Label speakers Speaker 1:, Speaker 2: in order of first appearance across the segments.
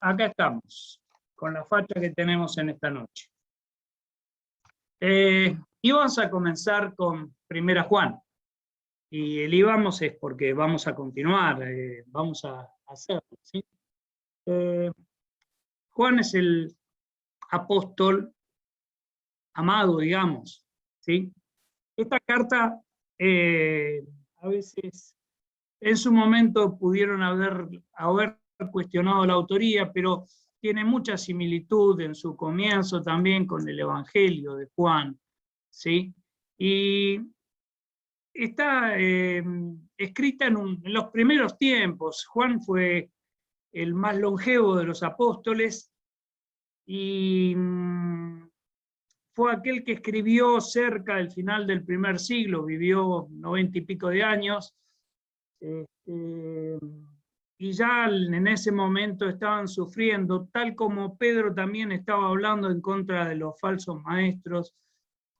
Speaker 1: acá estamos, con la facha que tenemos en esta noche. Y vamos a comenzar con Primera Juan. Y el íbamos es porque vamos a continuar, vamos a hacerlo, ¿sí? Juan es el apóstol amado, digamos, ¿sí? Esta carta, a veces, en su momento pudieron haber cuestionado la autoría, pero tiene mucha similitud en su comienzo también con el Evangelio de Juan, ¿sí? Y está escrita en los primeros tiempos. Juan fue el más longevo de los apóstoles y fue aquel que escribió cerca del final del primer siglo, vivió 90 y pico de años, y ya en ese momento estaban sufriendo, tal como Pedro también estaba hablando en contra de los falsos maestros,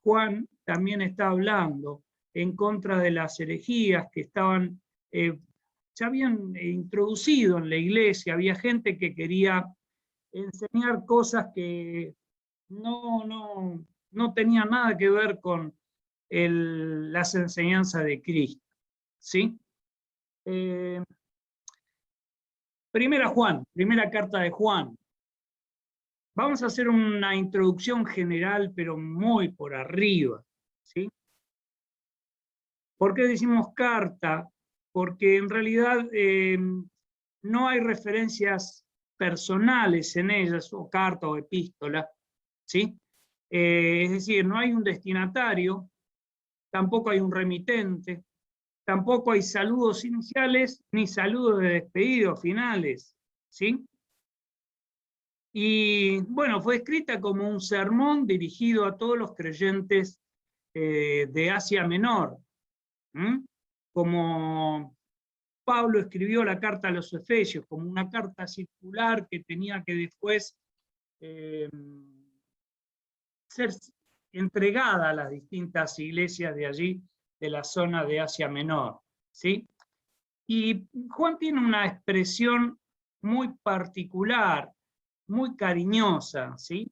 Speaker 1: Juan también está hablando en contra de las herejías que estaban, se habían introducido en la iglesia. Había gente que quería enseñar cosas que no tenían nada que ver con las enseñanzas de Cristo, ¿sí? Primera carta de Juan. Vamos a hacer una introducción general, pero muy por arriba, ¿sí? ¿Por qué decimos carta? Porque en realidad no hay referencias personales en ellas, o carta o epístola, ¿sí? Es decir, no hay un destinatario, tampoco hay un remitente, tampoco hay saludos iniciales ni saludos de despedida finales, ¿sí? Y bueno, fue escrita como un sermón dirigido a todos los creyentes de Asia Menor, como Pablo escribió la carta a los Efesios, como una carta circular que tenía que después ser entregada a las distintas iglesias de allí, de la zona de Asia Menor, ¿sí? Y Juan tiene una expresión muy particular, muy cariñosa, ¿sí?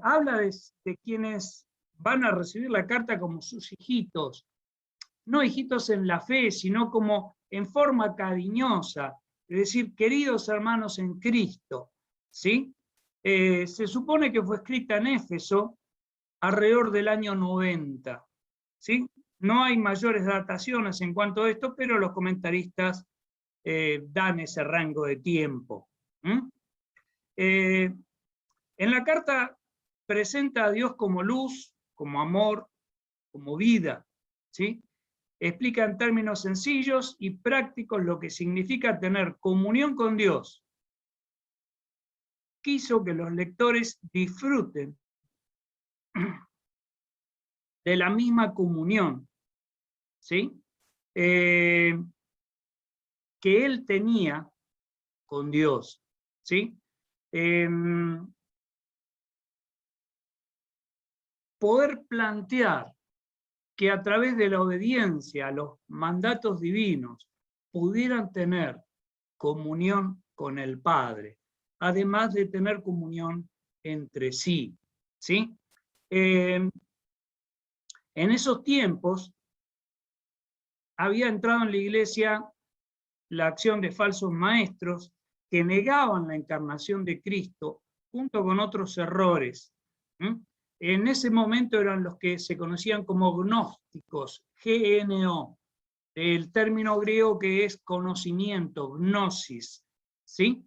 Speaker 1: Habla de quienes van a recibir la carta como sus hijitos, no hijitos en la fe, sino como en forma cariñosa, es decir, queridos hermanos en Cristo, ¿sí? Se supone que fue escrita en Éfeso alrededor del año 90, ¿sí? No hay mayores dataciones en cuanto a esto, pero los comentaristas dan ese rango de tiempo. En la carta presenta a Dios como luz, como amor, como vida, ¿sí? Explica en términos sencillos y prácticos lo que significa tener comunión con Dios. Quiso que los lectores disfruten de la misma comunión, ¿sí? Que él tenía con Dios, ¿sí? Poder plantear que a través de la obediencia a los mandatos divinos pudieran tener comunión con el Padre, además de tener comunión entre sí, ¿sí? En esos tiempos había entrado en la iglesia la acción de falsos maestros que negaban la encarnación de Cristo junto con otros errores. En ese momento eran los que se conocían como gnósticos, G-N-O, el término griego que es conocimiento, gnosis, ¿sí?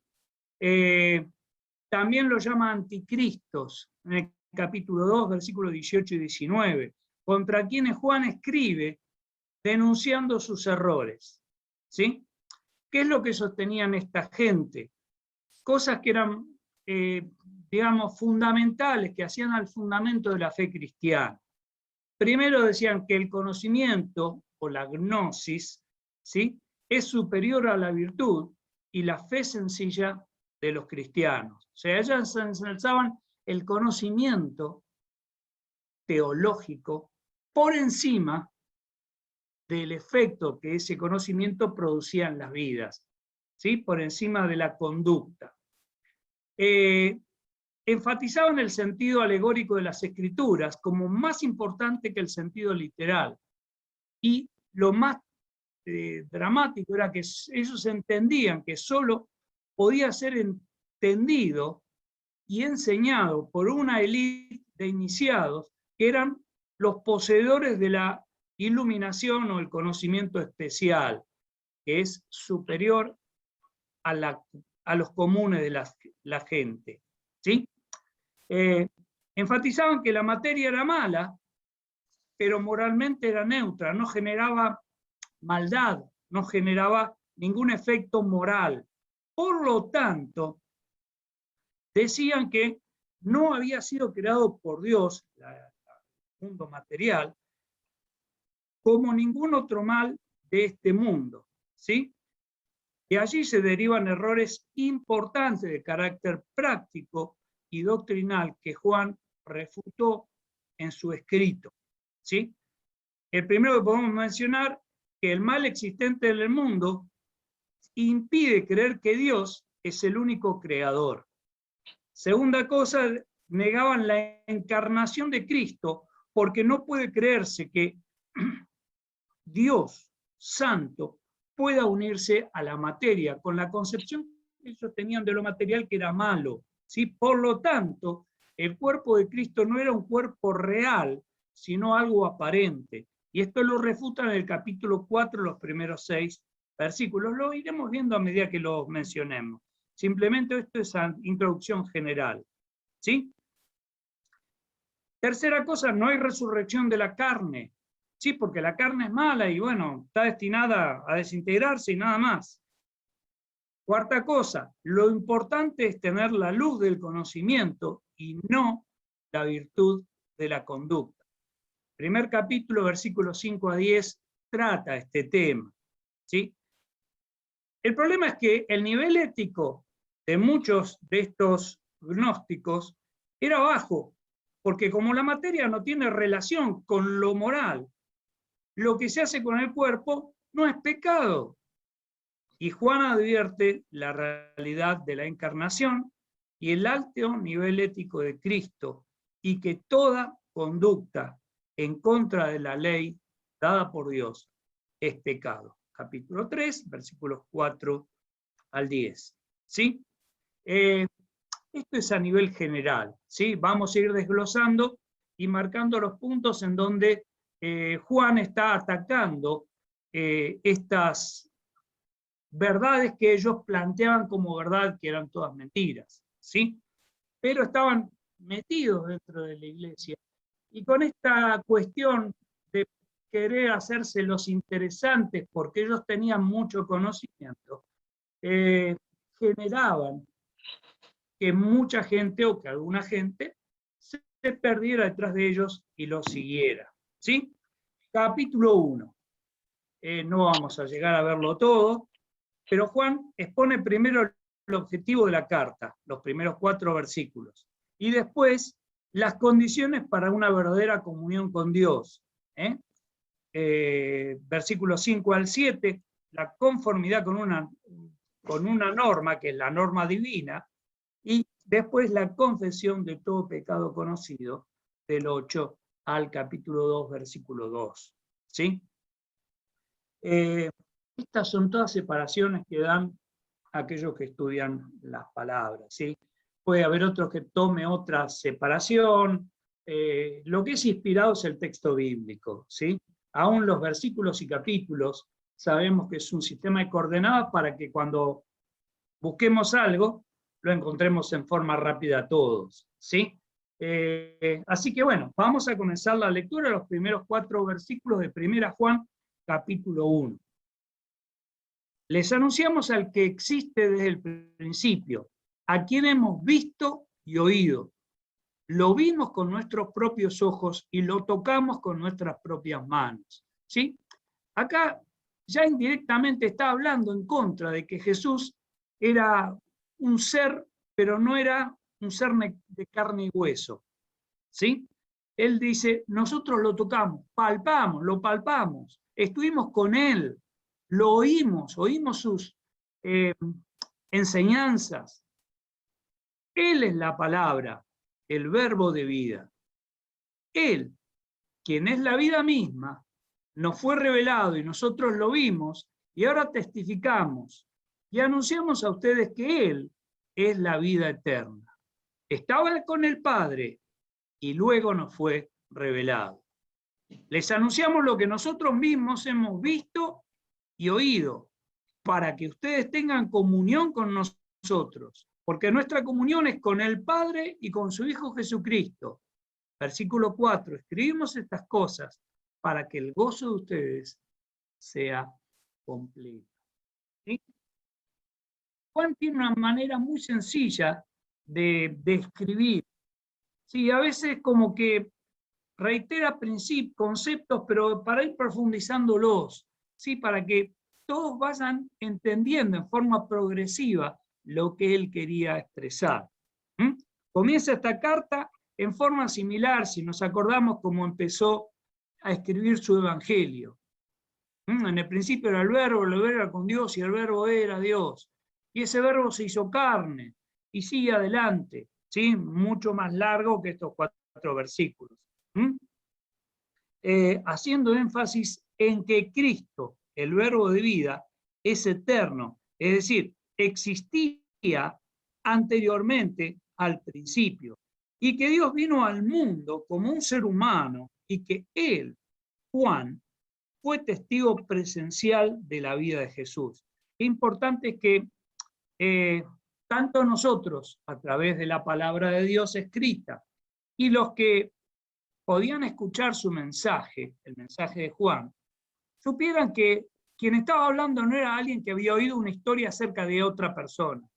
Speaker 1: También lo llama anticristos, en el capítulo 2, versículos 18 y 19, contra quienes Juan escribe denunciando sus errores, ¿sí? ¿Qué es lo que sostenían esta gente? Cosas que eran, digamos, fundamentales, que hacían al fundamento de la fe cristiana. Primero decían que el conocimiento, o la gnosis, ¿sí?, es superior a la virtud y la fe sencilla de los cristianos. O sea, ellos ensalzaban el conocimiento teológico por encima del efecto que ese conocimiento producía en las vidas, ¿sí?, por encima de la conducta. enfatizaban el sentido alegórico de las escrituras como más importante que el sentido literal. Y lo más dramático era que ellos entendían que solo podía ser entendido y enseñado por una élite de iniciados que eran los poseedores de la iluminación o el conocimiento especial, que es superior a los comunes de la gente. ¿Sí? Enfatizaban que la materia era mala, pero moralmente era neutra, no generaba maldad, no generaba ningún efecto moral. Por lo tanto, decían que no había sido creado por Dios, el mundo material, como ningún otro mal de este mundo, ¿sí? Y allí se derivan errores importantes de carácter práctico y doctrinal que Juan refutó en su escrito, ¿sí? El primero que podemos mencionar, que el mal existente en el mundo impide creer que Dios es el único creador. Segunda cosa, negaban la encarnación de Cristo porque no puede creerse que Dios santo pueda unirse a la materia, con la concepción que ellos tenían de lo material que era malo, ¿sí? Por lo tanto, el cuerpo de Cristo no era un cuerpo real, sino algo aparente. Y esto lo refutan en el capítulo 4, los primeros 6 versículos. Lo iremos viendo a medida que lo mencionemos. Simplemente esto es introducción general, ¿sí? Tercera cosa, no hay resurrección de la carne. Sí, porque la carne es mala y bueno, está destinada a desintegrarse y nada más. Cuarta cosa, lo importante es tener la luz del conocimiento y no la virtud de la conducta. Primer capítulo, versículos 5 a 10, trata este tema, ¿sí? El problema es que el nivel ético de muchos de estos gnósticos era bajo, porque como la materia no tiene relación con lo moral, lo que se hace con el cuerpo no es pecado. Y Juan advierte la realidad de la encarnación y el alto nivel ético de Cristo, y que toda conducta en contra de la ley dada por Dios es pecado. Capítulo 3, versículos 4 al 10. ¿Sí? Esto es a nivel general, ¿sí? Vamos a ir desglosando y marcando los puntos en donde Juan está atacando estas verdades que ellos planteaban como verdad, que eran todas mentiras, ¿sí? Pero estaban metidos dentro de la iglesia. Y con esta cuestión de querer hacerse los interesantes porque ellos tenían mucho conocimiento, generaban que mucha gente o que alguna gente se perdiera detrás de ellos y los siguiera, ¿sí? Capítulo 1. No vamos a llegar a verlo todo, pero Juan expone primero el objetivo de la carta, los primeros 4 versículos, y después las condiciones para una verdadera comunión con Dios. Versículos 5 al 7, la conformidad con una norma, que es la norma divina, y después la confesión de todo pecado conocido, del 8 al capítulo 2, versículo 2. ¿Sí? Estas son todas separaciones que dan aquellos que estudian las palabras, ¿sí? Puede haber otros que tome otra separación. Lo que es inspirado es el texto bíblico, ¿sí? Aún los versículos y capítulos sabemos que es un sistema de coordenadas para que cuando busquemos algo, lo encontremos en forma rápida todos, ¿sí? Así que bueno, vamos a comenzar la lectura de los primeros 4 versículos de 1 Juan, capítulo 1. Les anunciamos al que existe desde el principio, a quien hemos visto y oído. Lo vimos con nuestros propios ojos y lo tocamos con nuestras propias manos. ¿Sí? Acá ya indirectamente está hablando en contra de que Jesús era un ser, pero no era un ser de carne y hueso. ¿Sí? Él dice, nosotros lo tocamos, lo palpamos, estuvimos con él, lo oímos sus enseñanzas. Él es la palabra, el verbo de vida. Él, quien es la vida misma, nos fue revelado y nosotros lo vimos, y ahora testificamos y anunciamos a ustedes que Él es la vida eterna. Estaba con el Padre y luego nos fue revelado. Les anunciamos lo que nosotros mismos hemos visto y oído, para que ustedes tengan comunión con nosotros, porque nuestra comunión es con el Padre y con su Hijo Jesucristo. Versículo 4, escribimos estas cosas para que el gozo de ustedes sea completo. ¿Sí? Juan tiene una manera muy sencilla de escribir. Sí, a veces como que reitera conceptos, pero para ir profundizándolos, ¿sí? Para que todos vayan entendiendo en forma progresiva lo que él quería expresar. Comienza esta carta en forma similar, si nos acordamos cómo empezó a escribir su evangelio. En el principio era el verbo era con Dios y el verbo era Dios. Y ese verbo se hizo carne y sigue adelante, ¿sí? Mucho más largo que estos 4 versículos. Haciendo énfasis en que Cristo, el verbo de vida, es eterno, es decir, existía anteriormente al principio, y que Dios vino al mundo como un ser humano, y que él, Juan, fue testigo presencial de la vida de Jesús. Qué importante es que tanto nosotros, a través de la palabra de Dios escrita, y los que podían escuchar su mensaje, el mensaje de Juan, supieran que quien estaba hablando no era alguien que había oído una historia acerca de otra persona,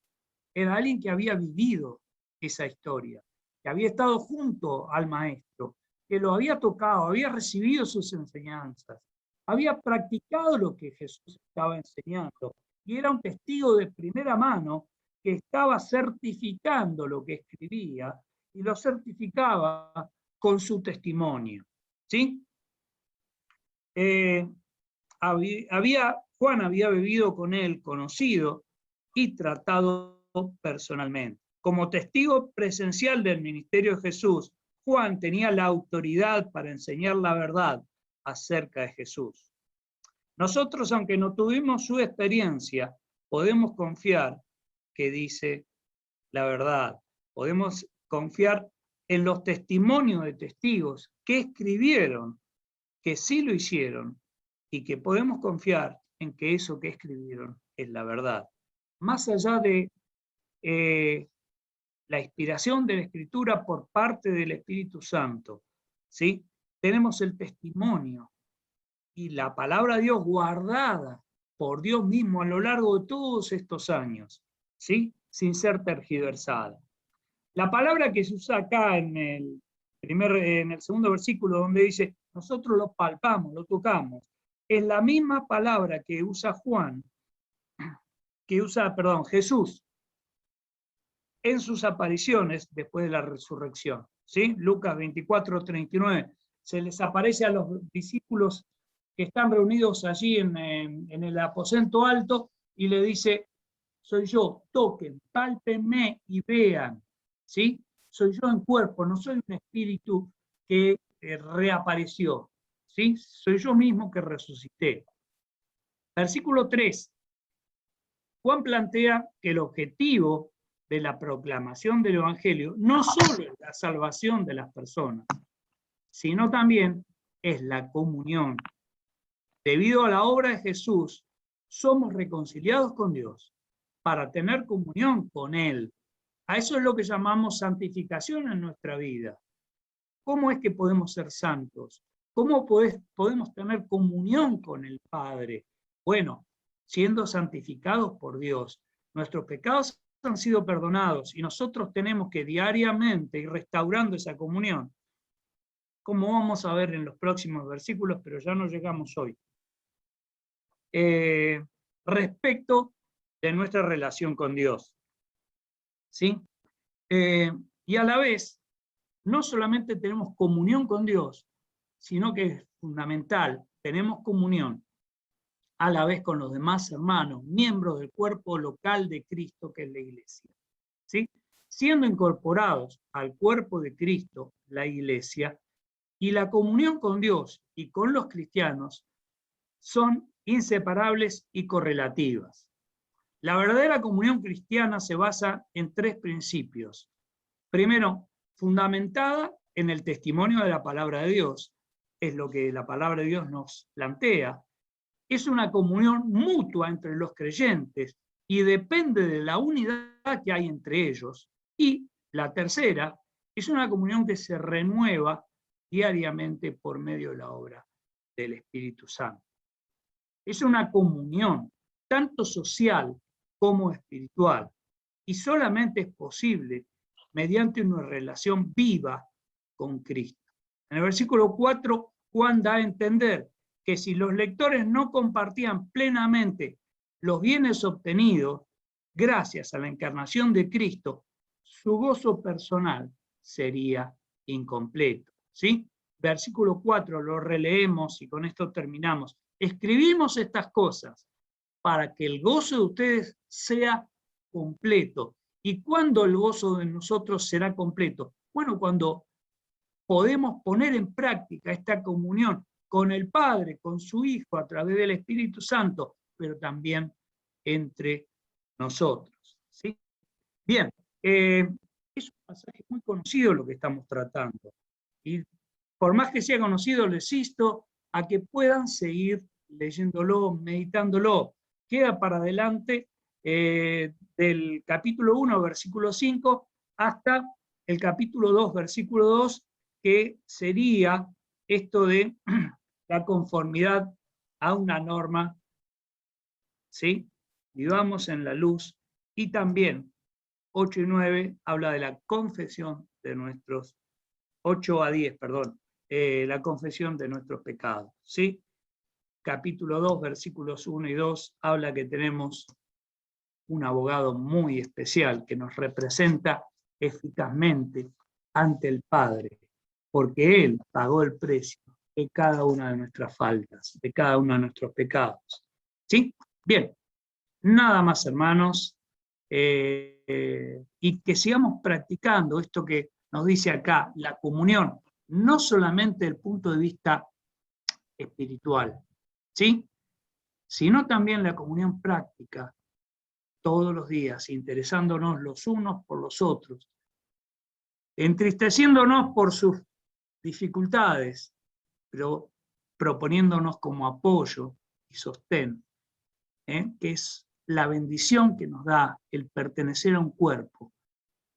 Speaker 1: era alguien que había vivido esa historia, que había estado junto al maestro, que lo había tocado, había recibido sus enseñanzas, había practicado lo que Jesús estaba enseñando, y era un testigo de primera mano que estaba certificando lo que escribía, y lo certificaba con su testimonio. ¿Sí? Juan había vivido con él, conocido y tratado personalmente. Como testigo presencial del ministerio de Jesús, Juan tenía la autoridad para enseñar la verdad acerca de Jesús. Nosotros, aunque no tuvimos su experiencia, podemos confiar que dice la verdad. Podemos confiar en los testimonios de testigos que escribieron, que sí lo hicieron, y que podemos confiar en que eso que escribieron es la verdad. Más allá de la inspiración de la Escritura por parte del Espíritu Santo, ¿sí? Tenemos el testimonio y la palabra de Dios guardada por Dios mismo a lo largo de todos estos años, ¿sí? Sin ser tergiversada. La palabra que se usa acá en el segundo versículo, donde dice, nosotros lo palpamos, lo tocamos, es la misma palabra que usa Jesús en sus apariciones después de la resurrección. ¿Sí? Lucas 24, 39. Se les aparece a los discípulos que están reunidos allí en el aposento alto y le dice, soy yo, toquen, pálpenme y vean. ¿Sí? Soy yo en cuerpo, no soy un espíritu que reapareció. ¿Sí? Soy yo mismo que resucité. Versículo 3. Juan plantea que el objetivo de la proclamación del Evangelio no solo es la salvación de las personas, sino también es la comunión. Debido a la obra de Jesús, somos reconciliados con Dios para tener comunión con Él. A eso es lo que llamamos santificación en nuestra vida. ¿Cómo es que podemos ser santos? ¿Cómo podemos tener comunión con el Padre? Bueno, siendo santificados por Dios. Nuestros pecados han sido perdonados y nosotros tenemos que diariamente ir restaurando esa comunión, como vamos a ver en los próximos versículos, pero ya no llegamos hoy. Respecto de nuestra relación con Dios. ¿Sí? Y a la vez, no solamente tenemos comunión con Dios, sino que es fundamental, tenemos comunión a la vez con los demás hermanos, miembros del cuerpo local de Cristo, que es la iglesia. ¿Sí? siendo incorporados al cuerpo de Cristo, la Iglesia, y la comunión con Dios y con los cristianos son inseparables y correlativas. La verdadera comunión cristiana se basa en 3 principios. Primero, fundamentada en el testimonio de la palabra de Dios, es lo que la palabra de Dios nos plantea. Es una comunión mutua entre los creyentes y depende de la unidad que hay entre ellos. Y la tercera, es una comunión que se renueva diariamente por medio de la obra del Espíritu Santo. Es una comunión tanto social como espiritual, y solamente es posible mediante una relación viva con Cristo. En el versículo 4, Juan da a entender que si los lectores no compartían plenamente los bienes obtenidos gracias a la encarnación de Cristo, su gozo personal sería incompleto. ¿Sí? Versículo 4, lo releemos y con esto terminamos. Escribimos estas cosas para que el gozo de ustedes sea completo. ¿Y cuándo el gozo de nosotros será completo? Bueno, cuando podemos poner en práctica esta comunión con el Padre, con su Hijo, a través del Espíritu Santo, pero también entre nosotros. ¿Sí? Bien, es un pasaje muy conocido lo que estamos tratando. Y por más que sea conocido, les insto a que puedan seguir leyéndolo, meditándolo. Queda para adelante del capítulo 1, versículo 5, hasta el capítulo 2, versículo 2, que sería esto de la conformidad a una norma, ¿sí? Vivamos en la luz, y también 8 y 9 habla de la confesión de nuestros, 8 a 10, perdón, la confesión de nuestros pecados, ¿sí? Capítulo 2, versículos 1 y 2, habla que tenemos un abogado muy especial que nos representa eficazmente ante el Padre, porque Él pagó el precio de cada una de nuestras faltas, de cada uno de nuestros pecados. ¿Sí? Bien, nada más, hermanos, y que sigamos practicando esto que nos dice acá, la comunión, no solamente desde el punto de vista espiritual, ¿sí? Sino también la comunión práctica, todos los días, interesándonos los unos por los otros, entristeciéndonos por sus dificultades, pero proponiéndonos como apoyo y sostén, que es la bendición que nos da el pertenecer a un cuerpo,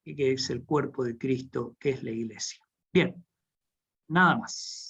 Speaker 1: que es el cuerpo de Cristo, que es la Iglesia. Bien, nada más.